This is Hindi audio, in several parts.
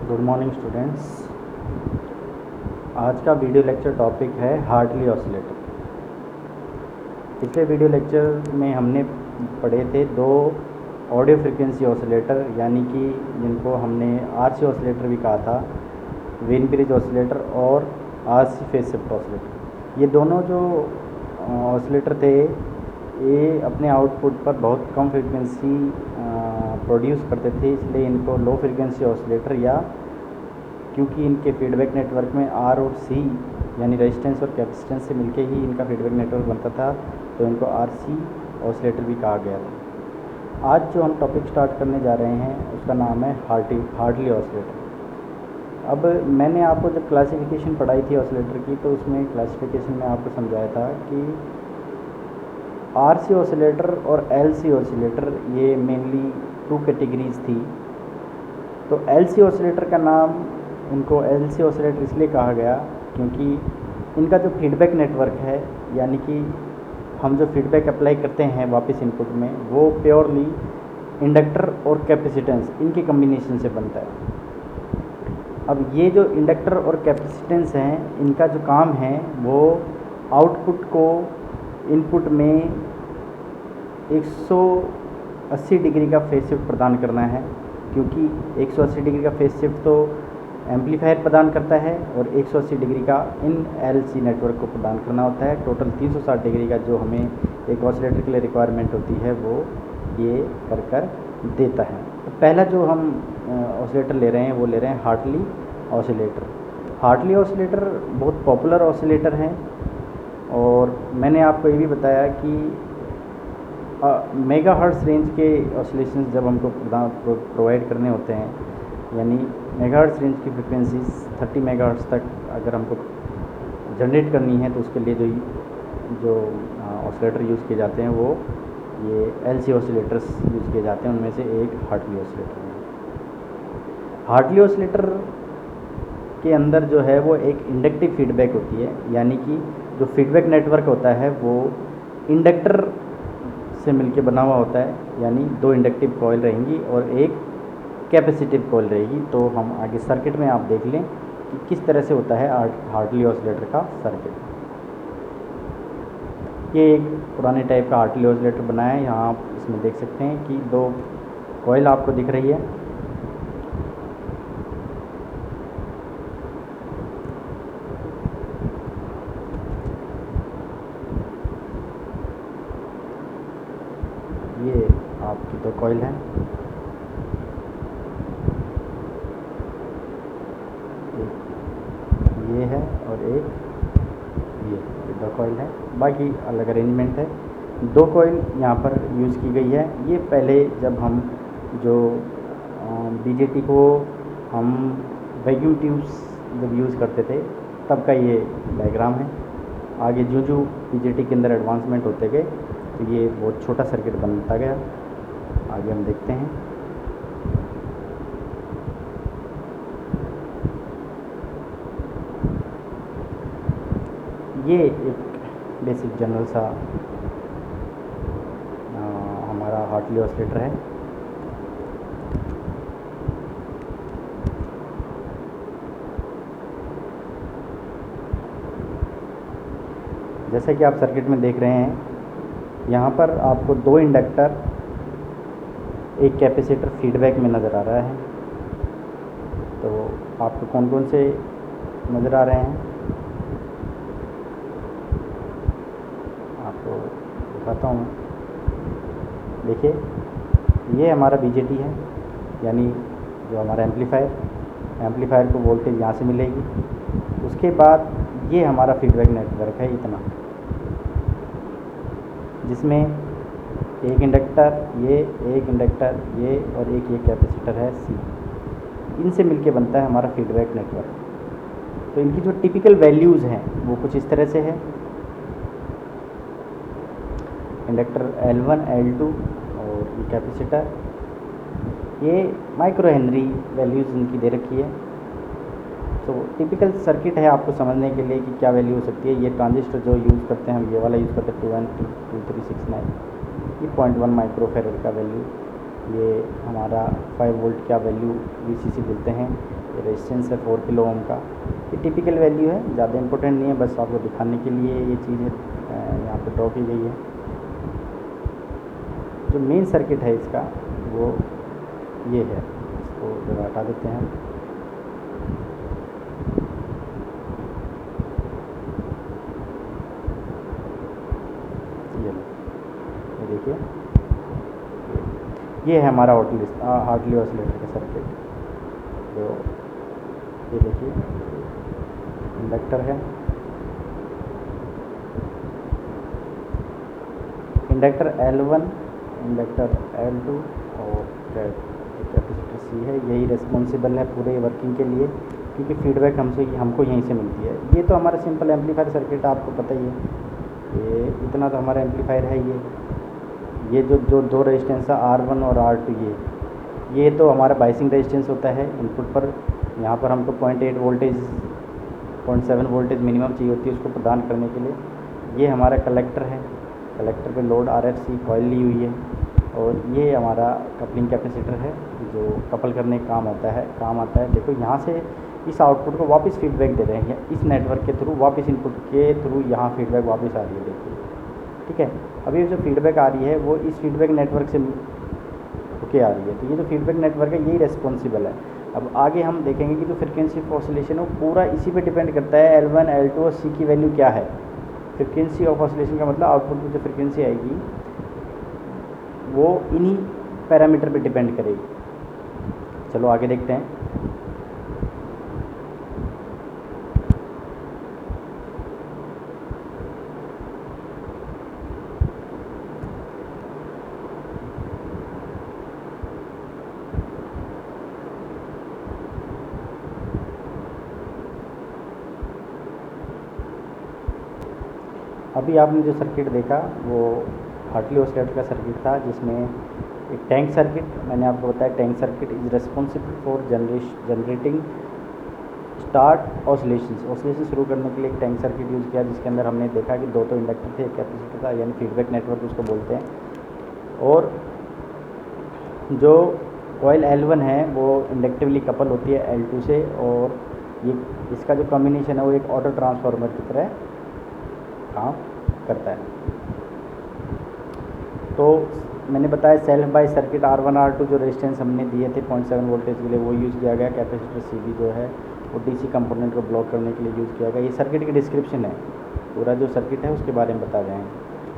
Good morning students. आज का वीडियो लेक्चर टॉपिक है हार्टली ऑसिलेटर। पिछले वीडियो लेक्चर में हमने पढ़े थे दो ऑडियो फ्रीक्वेंसी ऑसिलेटर, यानी कि जिनको हमने आरसी ऑसिलेटर भी कहा था, वेन ब्रिज ऑसिलेटर और आरसी फेज शिफ्ट ऑसिलेटर। ये दोनों जो ऑसिलेटर थे ये अपने आउटपुट पर बहुत कम फ्रीक्वेंसी प्रोड्यूस करते थे, इसलिए इनको लो फ्रीक्वेंसी ऑसिलेटर, या क्योंकि इनके फीडबैक नेटवर्क में आर और सी यानी रेजिस्टेंस और कैपेसिटेंस से मिलके ही इनका फीडबैक नेटवर्क बनता था, तो इनको आरसी ऑसिलेटर भी कहा गया था। आज जो हम टॉपिक स्टार्ट करने जा रहे हैं उसका नाम है हार्टली ऑसिलेटर। अब मैंने आपको जब क्लासिफिकेशन पढ़ाई थी ऑसिलेटर की, तो उसमें क्लासिफिकेशन में आपको समझाया था कि आरसी ऑसिलेटर और एलसी ऑसिलेटर ये मेनली टू कैटेगरीज थी। तो एलसी ऑसिलेटर का नाम इनको एलसी ऑसिलेटर इसलिए कहा गया क्योंकि इनका जो फीडबैक नेटवर्क है, यानी कि हम जो फीडबैक अप्लाई करते हैं वापस इनपुट में, वो प्योरली इंडक्टर और कैपेसिटेंस इनके कम्बिनेशन से बनता है। अब ये जो इंडक्टर और कैपेसिटेंस हैं, इनका जो काम है वो आउटपुट को इनपुट में 180 डिग्री का फेज शिफ्ट प्रदान करना है, क्योंकि 180 डिग्री का फेज शिफ्ट तो एम्पलीफायर प्रदान करता है और 180 डिग्री का इन एलसी नेटवर्क को प्रदान करना होता है। टोटल 360 डिग्री का जो हमें एक ऑसिलेटर के लिए रिक्वायरमेंट होती है वो ये कर देता है। तो पहला जो हम ऑसिलेटर ले रहे हैं वो ले रहे हैं हार्टली ऑसिलेटर। हार्टली ऑसिलेटर बहुत पॉपुलर ऑसिलेटर हैं, और मैंने आपको ये भी बताया कि मेगा हर्ट्ज़ रेंज के ऑसिलेशंस जब हमको प्रोवाइड करने होते हैं, यानी मेगा हर्ट्ज़ रेंज की फ्रिक्वेंसीज 30 मेगा हर्ट्ज़ तक अगर हमको जनरेट करनी है, तो उसके लिए जो ऑसिलेटर यूज़ किए जाते हैं वो ये एलसी ऑसिलेटर्स यूज़ किए जाते हैं। उनमें से एक हार्टली ऑसिलेटर है। हार्टली ऑसिलेटर के अंदर जो है वो एक इंडक्टिव फीडबैक होती है, यानी कि जो फीडबैक नेटवर्क होता है वो इंडक्टर से मिलके बना हुआ होता है, यानी दो इंडक्टिव कॉइल रहेंगी और एक कैपेसिटिव कॉइल रहेगी। तो हम आगे सर्किट में आप देख लें कि किस तरह से होता है हार्टली ऑसिलेटर का सर्किट। ये एक पुराने टाइप का हार्टली ऑसिलेटर बना है। यहाँ आप इसमें देख सकते हैं कि दो कॉइल आपको दिख रही है। ये आपकी दो कॉइल हैं, एक ये है और एक ये दो कॉइल है। बाकी अलग अरेंजमेंट है। दो कॉइल यहाँ पर यूज़ की गई है। ये पहले जब हम जो बीजेटी को हम वैक्यूम ट्यूब्स जब यूज़ करते थे तब का ये डायग्राम है। आगे जो बीजेटी के अंदर एडवांसमेंट होते गए तो ये बहुत छोटा सर्किट बनता गया। आगे हम देखते हैं। ये एक बेसिक जनरल सा हमारा हार्टली ऑसिलेटर है। जैसा कि आप सर्किट में देख रहे हैं, यहाँ पर आपको दो इंडक्टर एक कैपेसिटर फीडबैक में नज़र आ रहा है। तो आपको कौन कौन से नज़र आ रहे हैं आपको दिखाता हूँ। देखिए, ये हमारा बीजेटी है, यानी जो हमारा एम्पलीफायर को वोल्टेज यहाँ से मिलेगी। उसके बाद ये हमारा फीडबैक नेटवर्क है इतना, जिसमें एक इंडक्टर ये और एक ये कैपेसिटर है सी। इनसे मिलके बनता है हमारा फीडबैक नेटवर्क। तो इनकी जो टिपिकल वैल्यूज़ हैं वो कुछ इस तरह से है। इंडक्टर L1 L2 और ये कैपेसिटर, ये माइक्रो हेनरी वैल्यूज़ इनकी दे रखी है। तो टिपिकल सर्किट है आपको समझने के लिए कि क्या वैल्यू हो सकती है। ये ट्रांजिस्टर जो यूज़ करते हैं हम ये वाला यूज़ करते हैं 212369, ये 0.1 माइक्रोफेरेड का वैल्यू। ये हमारा 5 वोल्ट का वैल्यू VCC बोलते हैं। रेजिस्टेंस है 4 किलो ओम का। ये टिपिकल वैल्यू है, ज़्यादा इंपॉर्टेंट नहीं है, बस आपको दिखाने के लिए ये चीज़ यहाँ पे ड्रॉ की गई है। जो मेन सर्किट है इसका वो ये है, इसको जरा हटा देते हैं। ये देखिए, ये है हमारा हार्टली ऑसिलेटर का सर्किट। जो ये देखिए इंडक्टर है, इंडक्टर L1, इंडक्टर L2 और कैपेसिटर C है। यही रिस्पॉन्सिबल है पूरे वर्किंग के लिए, क्योंकि फीडबैक हमको यहीं से मिलती है। ये तो हमारा सिंपल एम्पलीफायर सर्किट आपको पता ही है, ये इतना तो हमारा एम्पलीफायर है। ये जो दो रेजिस्टेंस है R1 और R2, ये तो हमारा बाइसिंग रेजिस्टेंस होता है इनपुट पर। यहाँ पर हमको 0.8 वोल्टेज 0.7 वोल्टेज मिनिमम चाहिए होती है उसको प्रदान करने के लिए। ये हमारा कलेक्टर है, कलेक्टर पे लोड RFC कॉइल ली हुई है, और ये हमारा कपलिंग कैपेसिटर है जो कपल करने का काम आता है। देखो यहाँ से इस आउटपुट को वापस फीडबैक दे रहे हैं, इस नेटवर्क के थ्रू वापस इनपुट के थ्रू यहाँ फीडबैक वापस आ रही है। देखिए, ठीक है। अभी जो फीडबैक आ रही है वो इस फीडबैक नेटवर्क से होके आ रही है, तो ये जो फीडबैक नेटवर्क है यही रिस्पॉन्सिबल है। अब आगे हम देखेंगे कि जो फ्रिक्वेंसी ऑफ ऑसिलेशन है वो पूरा इसी पे डिपेंड करता है, L1, L2 और C की वैल्यू क्या है। फ्रिक्वेंसी ऑफ ऑसिलेशन का मतलब आउटपुट में जो फ्रिक्वेंसी आएगी वो इन्हीं पैरामीटर पे डिपेंड करेगी। चलो आगे देखते हैं। अभी आपने जो सर्किट देखा वो हार्टली ऑसिलेटर का सर्किट था, जिसमें एक टैंक सर्किट, मैंने आपको बताया tank circuit is responsible for generating start oscillation शुरू करने के लिए एक टैंक सर्किट यूज़ किया, जिसके अंदर हमने देखा कि दो तो इंडक्टर थे, एक कैपेसिटर था, यानी फीडबैक नेटवर्क उसको बोलते हैं। और जो कॉइल L1 है वो इंडक्टिवली कपल होती है L2 से, और ये इसका जो कॉम्बिनेशन है वो एक ऑटो ट्रांसफार्मर की तरह काम करता है। तो मैंने बताया self bye circuit R1 R2 जो रेजिस्टेंस हमने दिए थे 0.7 वोल्टेज के लिए वो यूज़ किया गया। कैपेसिटर C जो है वो DC कंपोनेंट को ब्लॉक करने के लिए यूज़ किया गया। ये सर्किट की डिस्क्रिप्शन है, पूरा जो सर्किट है उसके बारे में बता रहे हैं।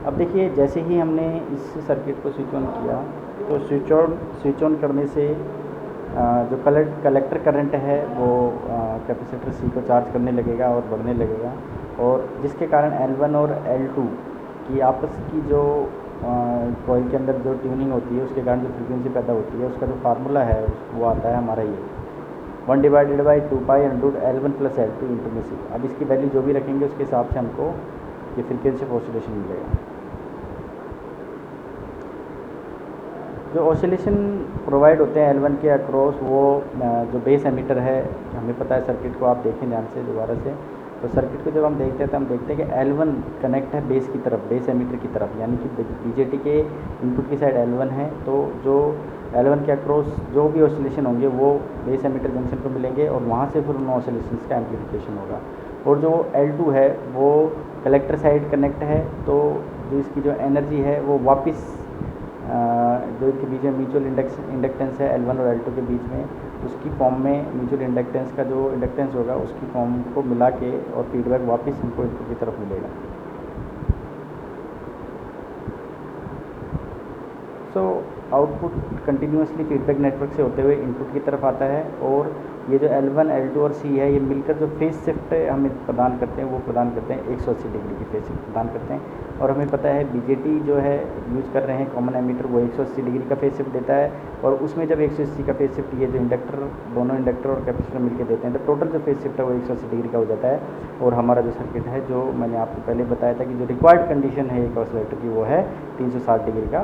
अब देखिए, जैसे ही हमने इस सर्किट को स्विच ऑन किया तो स्विच ऑन करने से जो कलेक्टर करंट है वो कैपेसिटर C को चार्ज करने लगेगा और बढ़ने लगेगा, और जिसके कारण L1 और L2 की आपस की जो कॉइल के अंदर जो ट्यूनिंग होती है उसके कारण जो फ्रीक्वेंसी पैदा होती है उसका जो फार्मूला है वो आता है हमारा ये 1/2 पाई √L1 + L2 इंटू में C। अब इसकी वैल्यू जो भी रखेंगे उसके हिसाब से हमको ये फ्रीक्वेंसी ऑफ ऑसिलेशन मिलेगा। जो ऑसिलेशन प्रोवाइड होते हैं L1 के अक्रॉस, वो जो बेस एमीटर है, हमें पता है सर्किट को आप देखें ध्यान से दोबारा से, तो सर्किट को जब हम देखते हैं तो हम देखते हैं कि L1 कनेक्ट है बेस की तरफ, बेस एमीटर की तरफ, यानी कि BJT के इनपुट की साइड L1 है, तो जो L1 के अक्रॉस जो भी ऑसिलेशन होंगे वो बेस एमीटर जंक्शन पर मिलेंगे, और वहाँ से फिर उन ऑसिलेशंस का एम्प्लीफिकेशन होगा। और जो L2 है वो कलेक्टर साइड कनेक्ट है, तो जो इसकी जो एनर्जी है वो वापस जो इनके बीच में म्यूचुअल इंडक्टेंस है L1 और L2 के बीच में, उसकी फॉर्म में म्यूचुअल इंडक्टेंस का जो इंडक्टेंस होगा उसकी फॉर्म को मिला के और फीडबैक वापस हमको इनपुट की तरफ मिलेगा। So output continuously feedback network से होते हुए इनपुट की तरफ आता है, और ये जो L1, L2 और C है ये मिलकर जो फेज शिफ्ट हमें प्रदान करते हैं वो प्रदान करते हैं 180 डिग्री की फेज शिफ्ट प्रदान करते हैं। और हमें पता है BJT जो है यूज़ कर रहे हैं कॉमन एमीटर, वो 180 डिग्री का फेज शिफ्ट देता है, और उसमें जब 180 का फेज शिफ्ट ये जो दोनों इंडक्टर और कैपेसिटर मिलकर देते हैं तो टोटल जो फेज शिफ्ट है वो 180 डिग्री का हो जाता है। और हमारा जो सर्किट है, जो मैंने आपको पहले बताया था कि जो रिक्वायर्ड कंडीशन है एक ऑसिलेटर की, वो है 360 डिग्री का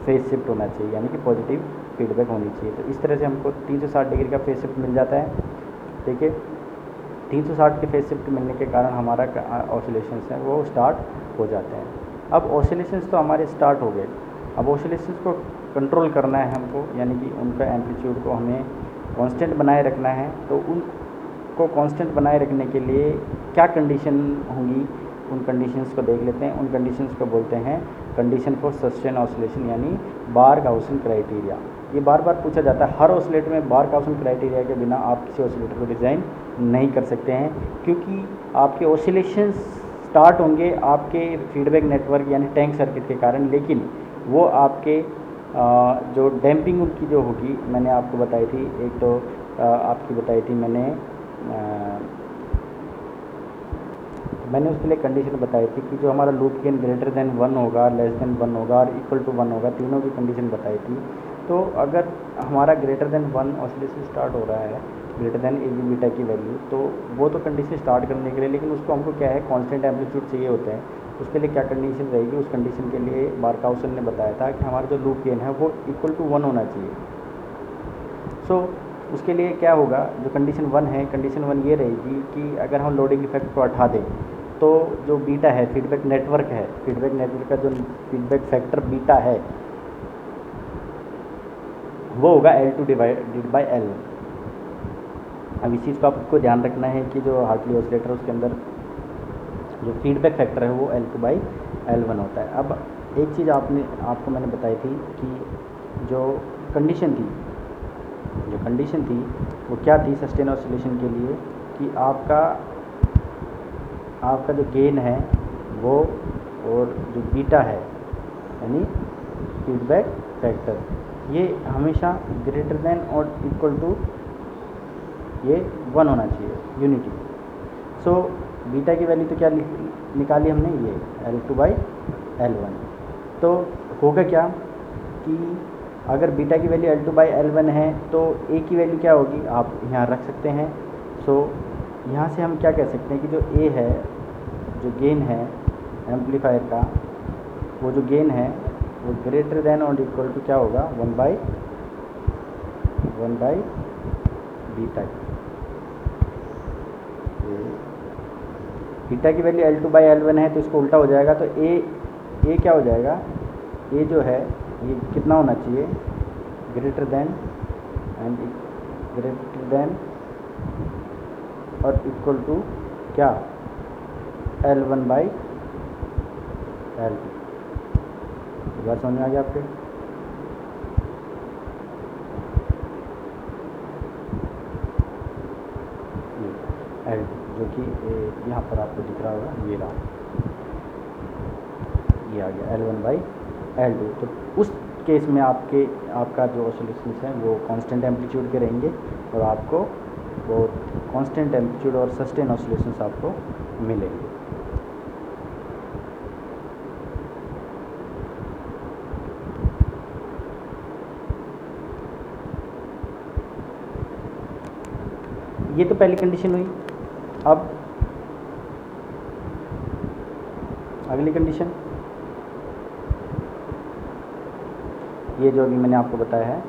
फेज शिफ्ट होना चाहिए, यानी कि पॉजिटिव फीडबैक होनी चाहिए। तो इस तरह से हमको 360 डिग्री का फेज शिफ्ट मिल जाता है। देखिए, 360 के फेज शिफ्ट मिलने के कारण हमारा ऑसिलेशंस हैं वो स्टार्ट हो जाते हैं। अब ऑसिलेशंस तो हमारे स्टार्ट हो गए, अब ऑसिलेशंस को कंट्रोल करना है हमको, यानी कि उनका एम्पलीट्यूड को हमें कांस्टेंट बनाए रखना है, तो उनको कांस्टेंट बनाए रखने के लिए क्या कंडीशन होंगी, उन कंडीशंस को देख लेते हैं। उन कंडीशंस को बोलते हैं कंडीशन फॉर सस्टेन ऑसिलेशन, यानी बार्कहाउसेन क्राइटेरिया। ये बार बार पूछा जाता है, हर ऑसिलेटर में बार्कहाउसेन क्राइटेरिया के बिना आप किसी ऑसिलेटर को डिज़ाइन नहीं कर सकते हैं, क्योंकि आपके ऑसिलेशंस स्टार्ट होंगे आपके फीडबैक नेटवर्क यानी टैंक सर्किट के कारण, लेकिन वो आपके जो डैम्पिंग उनकी जो होगी, मैंने आपको बताई थी, एक तो आपकी बताई थी मैंने उसके लिए कंडीशन बताई थी कि जो हमारा लूप गेन ग्रेटर देन 1 होगा, लेस देन 1 होगा और इक्वल टू 1 होगा, तीनों की कंडीशन बताई थी। तो अगर हमारा ग्रेटर देन 1 ऑसिलेशन स्टार्ट हो रहा है, greater than A B beta की वैल्यू, तो वो तो कंडीशन स्टार्ट करने के लिए, लेकिन उसको हमको क्या है, कांस्टेंट एम्पलीट्यूड चाहिए होते हैं। उसके लिए क्या कंडीशन रहेगी, उस कंडीशन के लिए बार्कहाउसेन ने बताया था कि हमारा जो लूप गेन है वो इक्वल टू 1 होना चाहिए। सो उसके लिए क्या होगा, जो कंडीशन 1 है, कंडीशन 1 ये रहेगी कि अगर हम लोडिंग इफेक्ट को हटा दें तो जो बीटा है, फीडबैक नेटवर्क है, फीडबैक नेटवर्क का जो फीडबैक फैक्टर बीटा है वो होगा L2 डिवाइडेड बाई L1। अब इस चीज़ को आपको ध्यान रखना है कि जो हार्टली ऑसिलेटर उसके अंदर जो फीडबैक फैक्टर है वो L2 बाई L1 होता है। अब एक चीज़ आपको मैंने बताई थी कि जो कंडीशन थी वो क्या थी सस्टेन ऑसिलेशन के लिए, कि आपका जो गेन है वो और जो बीटा है यानी फीडबैक फैक्टर, ये हमेशा ग्रेटर देन और इक्वल टू ये 1 होना चाहिए, यूनिटी। सो बीटा की वैल्यू तो क्या निकाली हमने, ये L2 बाई L1। तो होगा क्या कि अगर बीटा की वैल्यू L2 बाई L1 है तो A की वैल्यू क्या होगी, आप यहाँ रख सकते हैं। सो यहाँ से हम क्या कह सकते हैं कि जो A है, जो गेन है एम्पलीफायर का, वो जो गेन है वो ग्रेटर देन और इक्वल टू क्या होगा, 1 बाई बीटा। बीटा की वैल्यू L2 बाई L1 है तो इसको उल्टा हो जाएगा, तो A क्या हो जाएगा, A जो है ये कितना होना चाहिए, ग्रेटर देन और इक्वल टू क्या, L1 बाई L2। बात समझ में आ गया आपके। L जो कि यहाँ पर आपको दिख रहा होगा, ये रहा, ये आ गया L1 बाई L2। तो उस केस में आपका जो ऑसिलेशंस हैं वो कांस्टेंट एम्पलीट्यूड के रहेंगे और आपको वो कांस्टेंट एम्पलीट्यूड और सस्टेन ऑसिलेशंस आपको मिलेंगे। ये तो पहली कंडीशन हुई। अब अगली कंडीशन, ये जो अभी मैंने आपको बताया है,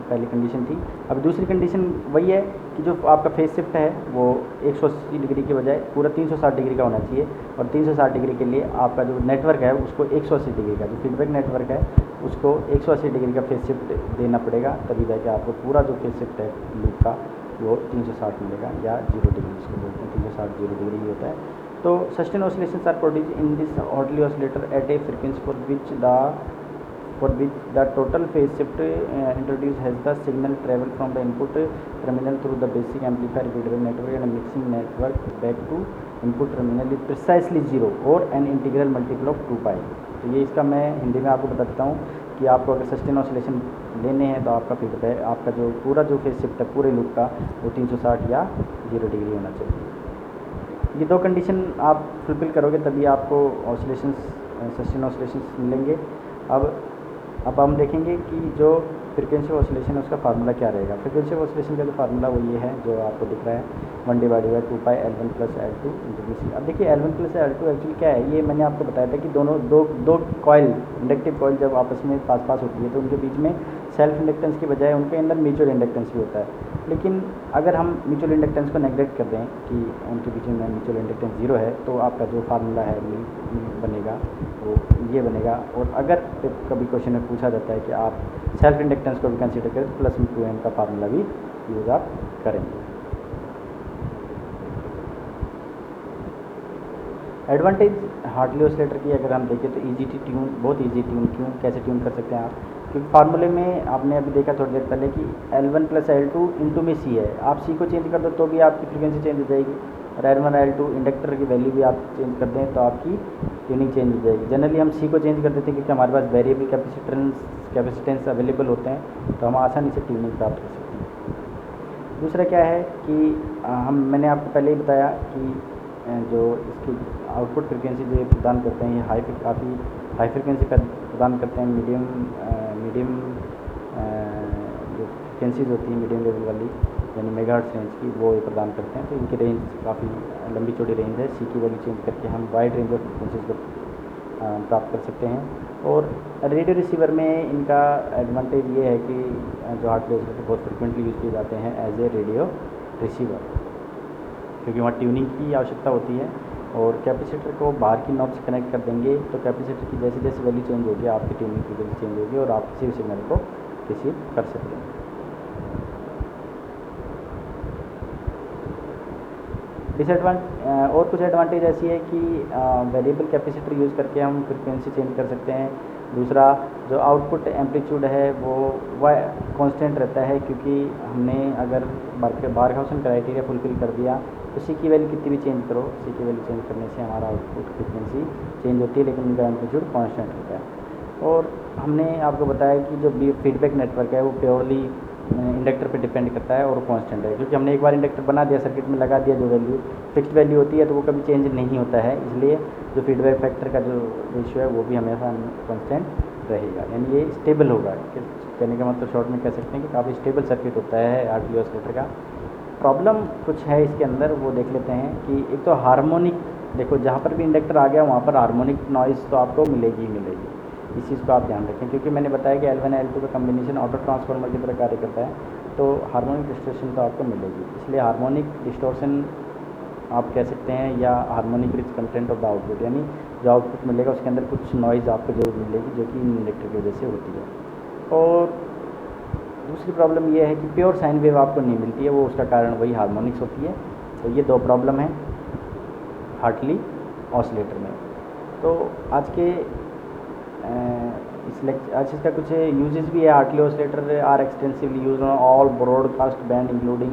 पहली कंडीशन थी। अब दूसरी कंडीशन वही है कि जो आपका फेज शिफ्ट है वो 180 डिग्री के बजाय पूरा 360 डिग्री का होना चाहिए, और 360 डिग्री के लिए आपका जो नेटवर्क है उसको 180 डिग्री का, जो फीडबैक नेटवर्क है उसको 180 डिग्री का फेज शिफ्ट देना पड़ेगा, तभी जाके आपको पूरा जो फेज शिफ्ट है लूप का वो 360 मिलेगा, या 0 डिग्री जिसको बोलते हैं, 360 0 डिग्री ही होता है। तो sustain oscillations are produced in this Hartley oscillator at a frequency for which the total phase shift introduced has the signal travel from the input terminal through the basic amplifier feedback network and mixing network back to input terminal is precisely 0 or an integral multiple of 2 pi। तो ये इसका मैं हिंदी में आपको बता देता हूँ कि आपको अगर सस्टेन ऑसिलेशन लेने हैं तो आपका फीडबैक, आपका जो पूरा जो फेज शिफ्ट है पूरे लूप का वो 360 या 0 डिग्री होना चाहिए। ये दो कंडीशन आप फुलफिल करोगे तभी आपको ऑसिलेशंस, सस्टेन ऑसिलेशंस मिलेंगे। अब हम देखेंगे कि जो फ्रीक्वेंसी ऑसिलेशन है उसका फार्मूला क्या रहेगा। फ्रीक्वेंसी ऑसिलेशन का जो फार्मूला वो ये है जो आपको दिख रहा है, 1 divided by 2 pi L1 plus L2 into BC। अब देखिए L1 प्लस L2 एक्चुअली क्या है, ये मैंने आपको बताया था कि दो कॉइल, इंडक्टिव कॉइल जब आपस में पास होती है तो उनके बीच में सेल्फ इंडक्टेंस की बजाय उनके अंदर म्यूचुअल इंडक्टेंस भी होता है। लेकिन अगर हम म्यूचुअल इंडक्टेंस को नेगलेक्ट कर दें कि उनके बीच में म्यूचुअल इंडक्टेंस 0 है, तो आपका जो फार्मूला है बनेगा वो ये बनेगा। और अगर कभी क्वेश्चन में पूछा जाता है कि आप सेल्फ इंडक्टेंस को भी कंसीडर करें तो प्लस टू एम का फार्मूला भी यूज़ आप करेंगे। एडवांटेज हार्टली ऑसिलेटर की अगर हम देखें तो ईजी ट्यून, बहुत ईजी ट्यून। क्यों, कैसे ट्यून कर सकते हैं आप? क्योंकि फार्मूले में आपने अभी देखा थोड़ी देर पहले कि L1 + L2 इंटू में C है। आप C को चेंज कर दो तो भी आपकी फ्रीक्वेंसी चेंज हो जाएगी, और L1 L2 इंडक्टर की वैल्यू भी आप चेंज कर दें तो आपकी ट्यूनिंग चेंज हो जाएगी। जनरली हम C को चेंज कर देते हैं क्योंकि हमारे पास वेरिएबल कैपेसिटेंस अवेलेबल होते हैं, तो हम आसानी से ट्यूनिंग प्राप्त कर सकते हैं। दूसरा क्या है कि मैंने आपको पहले ही बताया कि जो इसकी आउटपुट फ्रिक्वेंसी जो ये प्रदान करते हैं, ये काफ़ी हाई फ्रिक्वेंसी प्रदान करते हैं। मीडियम जो फ्रिक्वेंसीज होती हैं मीडियम लेवल वाली, यानी मेगाहर्ट्ज़ रेंज की, वो ये प्रदान करते हैं। तो इनकी रेंज काफ़ी लंबी चौड़ी रेंज है। C की वैल्यू चेंज करके हम वाइड रेंज ऑफ फ्रिक्वेंसीज को प्राप्त कर सकते हैं। और रेडियो रिसीवर में इनका एडवांटेज ये है कि जो हार्टली ऑसिलेटर बहुत फ्रिक्वेंटली यूज़ किए जाते हैं एज ए रेडियो रिसीवर, क्योंकि वहाँ ट्यूनिंग की आवश्यकता होती है। और कैपेसिटर को बाहर की नॉब से कनेक्ट कर देंगे तो कैपेसिटर की जैसे जैसे वैल्यू चेंज होगी आपकी ट्यूनिंग फ्रीक्वेंसी चेंज होगी और आप किसी भी सिग्नल को रिसीव कर सकते हैं। और कुछ एडवांटेज ऐसी है कि वेरिएबल कैपेसिटर यूज़ करके हम फ्रिक्वेंसी चेंज कर सकते हैं। दूसरा, जो आउटपुट एम्पलीट्यूड है वो कांस्टेंट रहता है, क्योंकि हमने अगर बार्कहाउसेन क्राइटेरिया फुलफिल कर दिया तो C की वैल्यू कितनी भी चेंज करो, C की वैल्यू चेंज करने से हमारा आउटपुट फ्रिक्वेंसी चेंज होती है, लेकिन उनका एम्पलीट्यूड कांस्टेंट होता है। और हमने आपको बताया कि जो फीडबैक नेटवर्क है वो प्योरली इंडक्टर पे डिपेंड करता है और कांस्टेंट है, क्योंकि हमने एक बार इंडक्टर बना दिया, सर्किट में लगा दिया, जो वैल्यू फिक्स्ड वैल्यू होती है तो वो कभी चेंज नहीं होता है। इसलिए जो फीडबैक फैक्टर का जो रेशियो है वो भी हमेशा कांस्टेंट रहेगा, यानी ये स्टेबल होगा। कहने का मतलब शॉर्ट में कह सकते हैं कि काफ़ी स्टेबल सर्किट होता है हार्टली ऑसिलेटर का। प्रॉब्लम कुछ है इसके अंदर, वो देख लेते हैं कि एक तो हार्मोनिक, देखो जहाँ पर भी इंडक्टर आ गया वहाँ पर हार्मोनिक नॉइज़ तो आपको मिलेगी ही मिलेगी। इस चीज़ को आप ध्यान रखें, क्योंकि मैंने बताया कि L1 L2 का कम्बिनेशन ऑटो ट्रांसफार्मर की तरह कार्य करता है, तो हार्मोनिक डिस्टॉर्शन तो आपको मिलेगी। इसलिए हार्मोनिक डिस्टॉर्शन आप कह सकते हैं, या harmonic rich content of the output, यानी जो आउटपुट मिलेगा उसके अंदर कुछ नॉइज़ आपको जरूर मिलेगी, जो कि इंडक्टर की वजह से होती है। और दूसरी प्रॉब्लम ये है कि प्योर साइन वेव आपको नहीं मिलती है, वो उसका कारण वही हार्मोनिक्स होती है। तो ये दो प्रॉब्लम है हार्टली ऑसिलेटर में। तो आज के आज इसका कुछ यूजेस भी है। Hartley oscillators are extensively use on all broadcast band including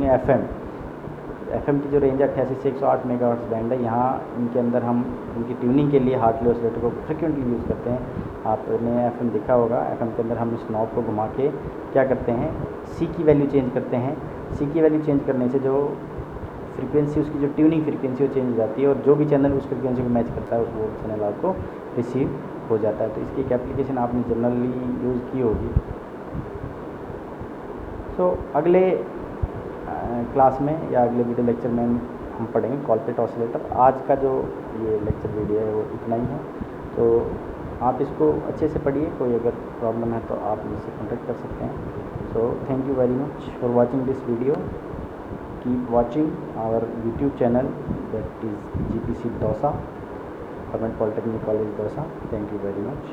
FM की जो रेंज है 88 से 108 मेगाहर्ट्ज़ बैंड है। यहाँ इनके अंदर हम इनकी ट्यूनिंग के लिए हार्टली ऑसिलेटर को फ्रिक्वेंटली यूज़ करते हैं। आपने FM देखा होगा, FM के अंदर हम इस नॉब को घुमा के क्या करते हैं, C की वैल्यू चेंज करते हैं। C की वैल्यू चेंज करने से जो फ्रीक्वेंसी, उसकी जो ट्यूनिंग फ्रीक्वेंसी वो चेंज हो जाती है, और जो भी चैनल उस फ्रीक्वेंसी को मैच करता है वो चैनल आपको रिसीव हो जाता है। तो इसकी एक एप्लीकेशन आपने जनरली यूज़ की होगी। सो अगले क्लास में या अगले वीडियो लेक्चर में हम पढ़ेंगे कॉलपिट ऑसिलेटर। आज का जो ये लेक्चर वीडियो है वो इतना ही है, तो आप इसको अच्छे से पढ़िए। कोई अगर प्रॉब्लम है तो आप मुझसे कॉन्टेक्ट कर सकते हैं। So thank you very much for watching this video. Keep watching our YouTube channel, that is GPC Dausa, Government Polytechnic College Dausa. Thank you very much.